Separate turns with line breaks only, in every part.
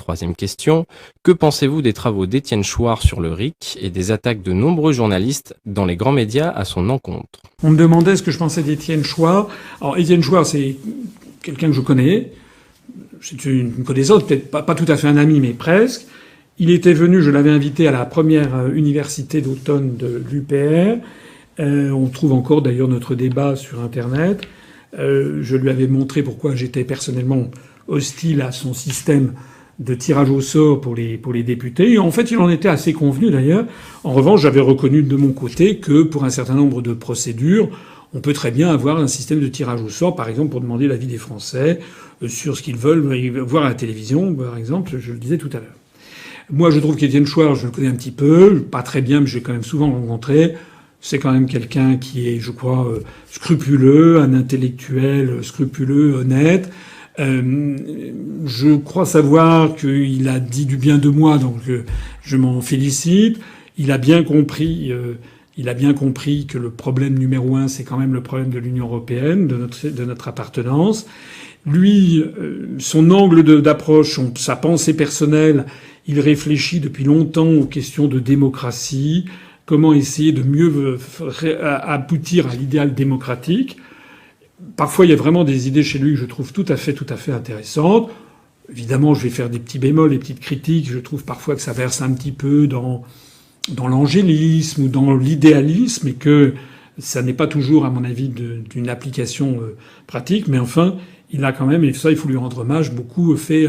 Troisième question. Que pensez-vous des travaux d'Étienne Chouard sur le RIC et des attaques de nombreux journalistes dans les grands médias à son encontre?
On me demandait ce que je pensais d'Étienne Chouard. Alors, Étienne Chouard, c'est quelqu'un que je connais. C'est une connaissance, peut-être pas tout à fait un ami, mais presque. Il était venu, je l'avais invité à la première université d'automne de l'UPR. On trouve encore d'ailleurs notre débat sur Internet. Je lui avais montré pourquoi j'étais personnellement hostile à son système de tirage au sort pour les députés. Et en fait, il en était assez convenu d'ailleurs. En revanche, j'avais reconnu de mon côté que pour un certain nombre de procédures, on peut très bien avoir un système de tirage au sort, par exemple pour demander l'avis des Français sur ce qu'ils veulent voir à la télévision, par exemple, je le disais tout à l'heure. Moi, je trouve qu'Étienne Chouard, je le connais un petit peu, pas très bien, mais je l'ai quand même souvent rencontré. C'est quand même quelqu'un qui est, je crois, scrupuleux, un intellectuel scrupuleux, honnête. Je crois savoir qu'il a dit du bien de moi, donc je m'en félicite. Il a bien compris que le problème numéro un, c'est quand même le problème de l'Union européenne, de notre appartenance. Lui, son angle d'approche, sa pensée personnelle, il réfléchit depuis longtemps aux questions de démocratie, comment essayer de mieux aboutir à l'idéal démocratique. Parfois, il y a vraiment des idées chez lui que je trouve tout à fait intéressantes. Évidemment, je vais faire des petits bémols, des petites critiques. Je trouve parfois que ça verse un petit peu dans l'angélisme ou dans l'idéalisme et que ça n'est pas toujours, à mon avis, d'une application pratique. Mais enfin, il a quand même, et ça, il faut lui rendre hommage, beaucoup fait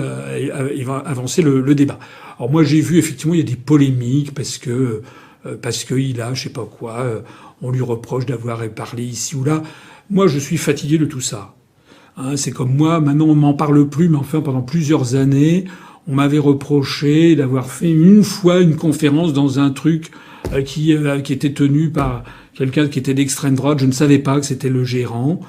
avancer le débat. Alors moi, j'ai vu, effectivement, il y a des polémiques parce qu'il a, je sais pas quoi, on lui reproche d'avoir parlé ici ou là. Moi, je suis fatigué de tout ça. Hein, c'est comme moi, maintenant on m'en parle plus, mais enfin pendant plusieurs années, on m'avait reproché d'avoir fait une fois une conférence dans un truc qui était tenu par quelqu'un qui était d'extrême droite. Je ne savais pas que c'était le gérant.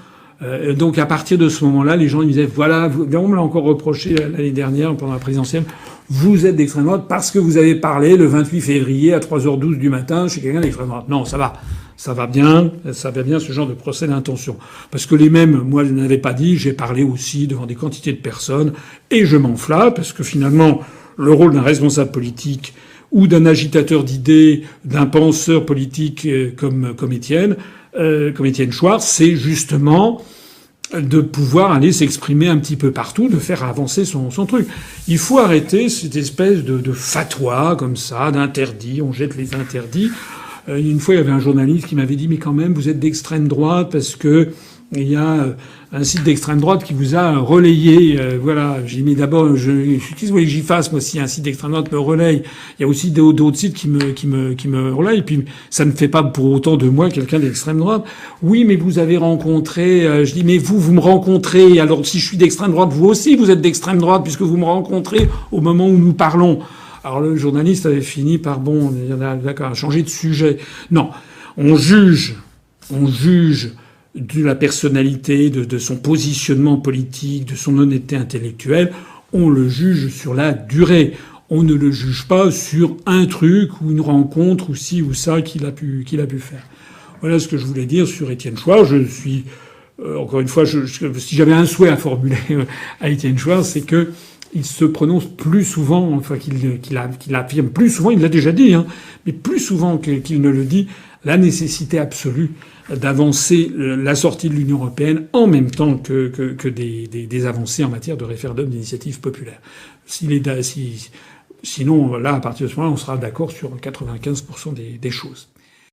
Donc à partir de ce moment-là, les gens ils disaient voilà, on me l'a encore reproché l'année dernière pendant la présidentielle, vous êtes d'extrême droite parce que vous avez parlé le 28 février à 3h12 du matin chez quelqu'un d'extrême droite. Non, ça va bien ce genre de procès d'intention. Parce que les mêmes, moi je n'avais pas dit, j'ai parlé aussi devant des quantités de personnes et je m'enflamme parce que finalement le rôle d'un responsable politique ou d'un agitateur d'idées, d'un penseur politique comme Étienne Chouard, c'est justement de pouvoir aller s'exprimer un petit peu partout, de faire avancer son truc. Il faut arrêter cette espèce de fatwa comme ça, d'interdit, on jette les interdits. Une fois, il y avait un journaliste qui m'avait dit mais quand même, vous êtes d'extrême droite parce que il y a un site d'extrême droite qui vous a relayé. Voilà, j'ai mis d'abord, qu'est-ce que vous voulez que j'y fasse moi si un site d'extrême droite me relaye? Il y a aussi d'autres sites qui me relayent. Puis ça ne fait pas pour autant de moi quelqu'un d'extrême droite. Oui, mais vous avez rencontré. Je dis mais vous me rencontrez. Alors si je suis d'extrême droite, vous aussi vous êtes d'extrême droite puisque vous me rencontrez au moment où nous parlons. Alors le journaliste avait fini par bon, d'accord, changer de sujet. Non, on juge de la personnalité, de son positionnement politique, de son honnêteté intellectuelle. On le juge sur la durée. On ne le juge pas sur un truc ou une rencontre ou ci ou ça qu'il a pu faire. Voilà ce que je voulais dire sur Étienne Chouard. Je suis encore une fois, si j'avais un souhait à formuler à Étienne Chouard, c'est que il se prononce plus souvent, enfin qu'il affirme plus souvent, il l'a déjà dit, hein, mais plus souvent qu'il ne le dit, la nécessité absolue d'avancer la sortie de l'Union européenne en même temps que des avancées en matière de référendum d'initiative populaire. Sinon, là, à partir de ce moment-là, on sera d'accord sur 95% des choses.